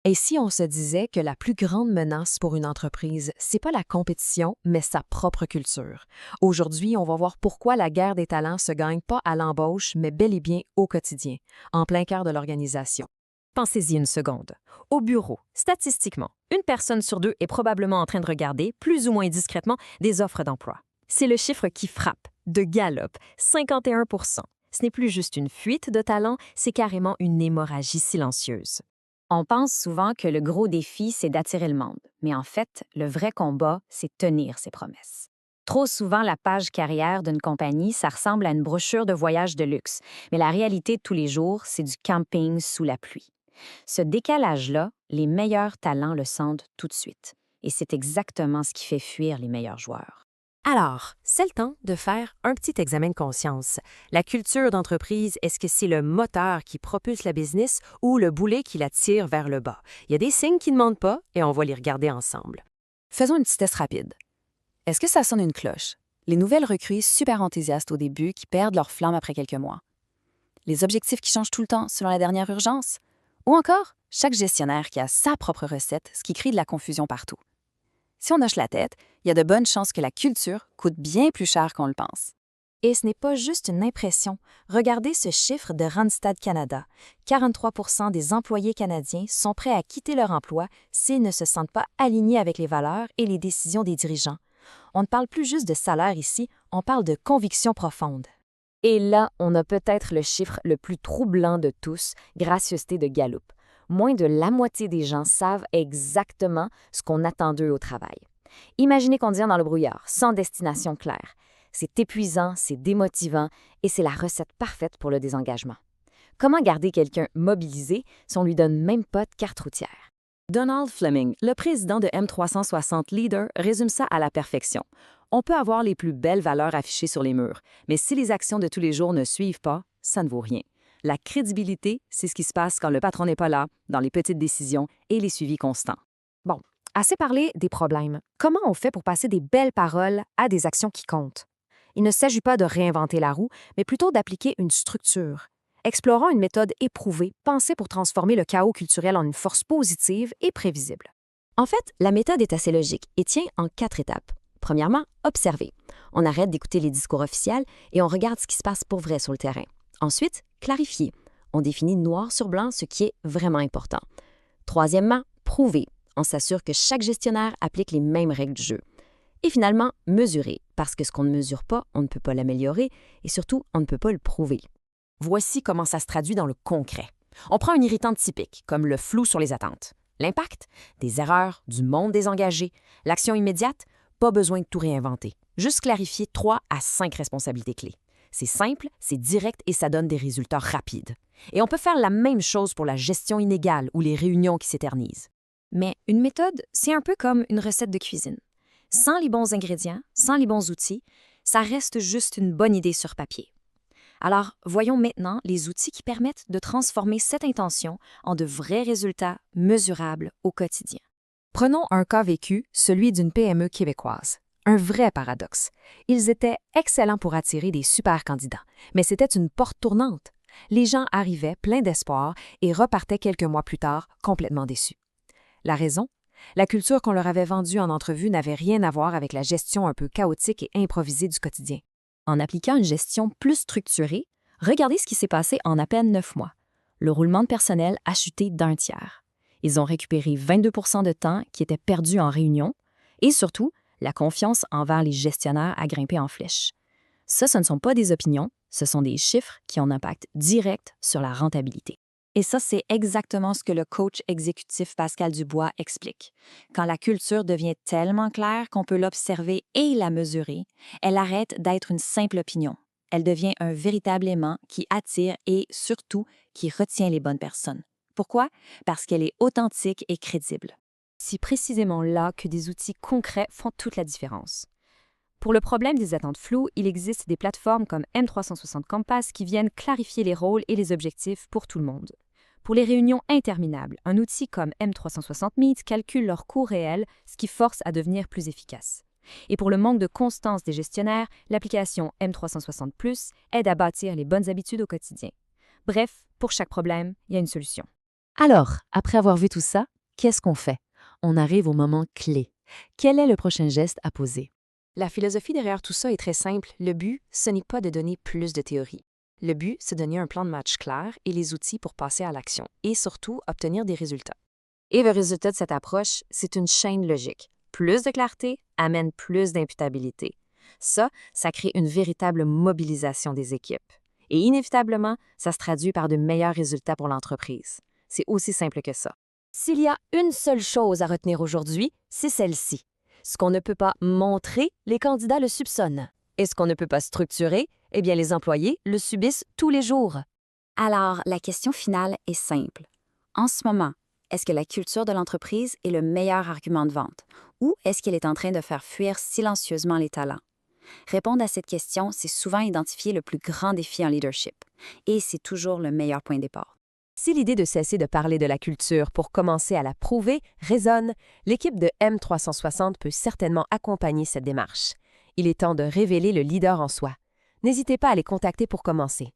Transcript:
Et si on se disait que la plus grande menace pour une entreprise, c'est pas la compétition, mais sa propre culture? Aujourd'hui, on va voir pourquoi la guerre des talents se gagne pas à l'embauche, mais bel et bien au quotidien, en plein cœur de l'organisation. Pensez-y une seconde. Au bureau, statistiquement, une personne sur deux est probablement en train de regarder, plus ou moins discrètement, des offres d'emploi. C'est le chiffre qui frappe, de galop, 51 Ce n'est plus juste une fuite de talent, c'est carrément une hémorragie silencieuse. On pense souvent que le gros défi, c'est d'attirer le monde, mais en fait, le vrai combat, c'est tenir ses promesses. Trop souvent, la page carrière d'une compagnie, ça ressemble à une brochure de voyage de luxe, mais la réalité de tous les jours, c'est du camping sous la pluie. Ce décalage-là, les meilleurs talents le sentent tout de suite, et c'est exactement ce qui fait fuir les meilleurs joueurs. Alors, c'est le temps de faire un petit examen de conscience. La culture d'entreprise, est-ce que c'est le moteur qui propulse la business ou le boulet qui la tire vers le bas? Il y a des signes qui ne mentent pas et on va les regarder ensemble. Faisons une petite test rapide. Est-ce que ça sonne une cloche? Les nouvelles recrues super enthousiastes au début qui perdent leur flamme après quelques mois. Les objectifs qui changent tout le temps selon la dernière urgence? Ou encore, chaque gestionnaire qui a sa propre recette, ce qui crée de la confusion partout. Si on hoche la tête, il y a de bonnes chances que la culture coûte bien plus cher qu'on le pense. Et ce n'est pas juste une impression. Regardez ce chiffre de Randstad Canada. 43 des employés canadiens sont prêts à quitter leur emploi s'ils ne se sentent pas alignés avec les valeurs et les décisions des dirigeants. On ne parle plus juste de salaire ici, on parle de conviction profonde. Et là, on a peut-être le chiffre le plus troublant de tous, gracieuseté de Gallup. Moins de la moitié des gens savent exactement ce qu'on attend d'eux au travail. Imaginez conduire dans le brouillard, sans destination claire. C'est épuisant, c'est démotivant et c'est la recette parfaite pour le désengagement. Comment garder quelqu'un mobilisé si on lui donne même pas de carte routière? Donald Fleming, le président de M360 Leader, résume ça à la perfection. On peut avoir les plus belles valeurs affichées sur les murs, mais si les actions de tous les jours ne suivent pas, ça ne vaut rien. La crédibilité, c'est ce qui se passe quand le patron n'est pas là, dans les petites décisions et les suivis constants. Bon, assez parlé des problèmes. Comment on fait pour passer des belles paroles à des actions qui comptent? Il ne s'agit pas de réinventer la roue, mais plutôt d'appliquer une structure. Explorons une méthode éprouvée, pensée pour transformer le chaos culturel en une force positive et prévisible. En fait, la méthode est assez logique et tient en 4 étapes. Premièrement, observer. On arrête d'écouter les discours officiels et on regarde ce qui se passe pour vrai sur le terrain. Ensuite, clarifier. On définit noir sur blanc ce qui est vraiment important. Troisièmement, prouver. On s'assure que chaque gestionnaire applique les mêmes règles du jeu. Et finalement, mesurer, parce que ce qu'on ne mesure pas, on ne peut pas l'améliorer et surtout, on ne peut pas le prouver. Voici comment ça se traduit dans le concret. On prend une irritante typique, comme le flou sur les attentes. L'impact? Des erreurs, du monde désengagé. L'action immédiate? Pas besoin de tout réinventer. Juste clarifier 3 à 5 responsabilités clés. C'est simple, c'est direct et ça donne des résultats rapides. Et on peut faire la même chose pour la gestion inégale ou les réunions qui s'éternisent. Mais une méthode, c'est un peu comme une recette de cuisine. Sans les bons ingrédients, sans les bons outils, ça reste juste une bonne idée sur papier. Alors, voyons maintenant les outils qui permettent de transformer cette intention en de vrais résultats mesurables au quotidien. Prenons un cas vécu, celui d'une PME québécoise. Un vrai paradoxe. Ils étaient excellents pour attirer des super candidats, mais c'était une porte tournante. Les gens arrivaient pleins d'espoir et repartaient quelques mois plus tard complètement déçus. La raison? La culture qu'on leur avait vendue en entrevue n'avait rien à voir avec la gestion un peu chaotique et improvisée du quotidien. En appliquant une gestion plus structurée, regardez ce qui s'est passé en à peine 9 mois. Le roulement de personnel a chuté d'un tiers. Ils ont récupéré 22 de temps qui était perdu en réunion et surtout, la confiance envers les gestionnaires a grimpé en flèche. Ça, ce ne sont pas des opinions, ce sont des chiffres qui ont un impact direct sur la rentabilité. Et ça, c'est exactement ce que le coach exécutif Pascal Dubois explique. Quand la culture devient tellement claire qu'on peut l'observer et la mesurer, elle arrête d'être une simple opinion. Elle devient un véritable aimant qui attire et, surtout, qui retient les bonnes personnes. Pourquoi? Parce qu'elle est authentique et crédible. C'est précisément là que des outils concrets font toute la différence. Pour le problème des attentes floues, il existe des plateformes comme M360 Compass qui viennent clarifier les rôles et les objectifs pour tout le monde. Pour les réunions interminables, un outil comme M360 Meet calcule leur coût réel, ce qui force à devenir plus efficace. Et pour le manque de constance des gestionnaires, l'application M360 Plus aide à bâtir les bonnes habitudes au quotidien. Bref, pour chaque problème, il y a une solution. Alors, après avoir vu tout ça, qu'est-ce qu'on fait? On arrive au moment clé. Quel est le prochain geste à poser? La philosophie derrière tout ça est très simple. Le but, ce n'est pas de donner plus de théorie. Le but, c'est de donner un plan de match clair et les outils pour passer à l'action et surtout obtenir des résultats. Et le résultat de cette approche, c'est une chaîne logique. Plus de clarté amène plus d'imputabilité. Ça crée une véritable mobilisation des équipes. Et inévitablement, ça se traduit par de meilleurs résultats pour l'entreprise. C'est aussi simple que ça. S'il y a une seule chose à retenir aujourd'hui, c'est celle-ci. Ce qu'on ne peut pas montrer, les candidats le soupçonnent. Et ce qu'on ne peut pas structurer, eh bien les employés le subissent tous les jours. Alors, la question finale est simple. En ce moment, est-ce que la culture de l'entreprise est le meilleur argument de vente ou est-ce qu'elle est en train de faire fuir silencieusement les talents? Répondre à cette question, c'est souvent identifier le plus grand défi en leadership et c'est toujours le meilleur point de départ. Si l'idée de cesser de parler de la culture pour commencer à la prouver résonne, l'équipe de M360 peut certainement accompagner cette démarche. Il est temps de révéler le leader en soi. N'hésitez pas à les contacter pour commencer.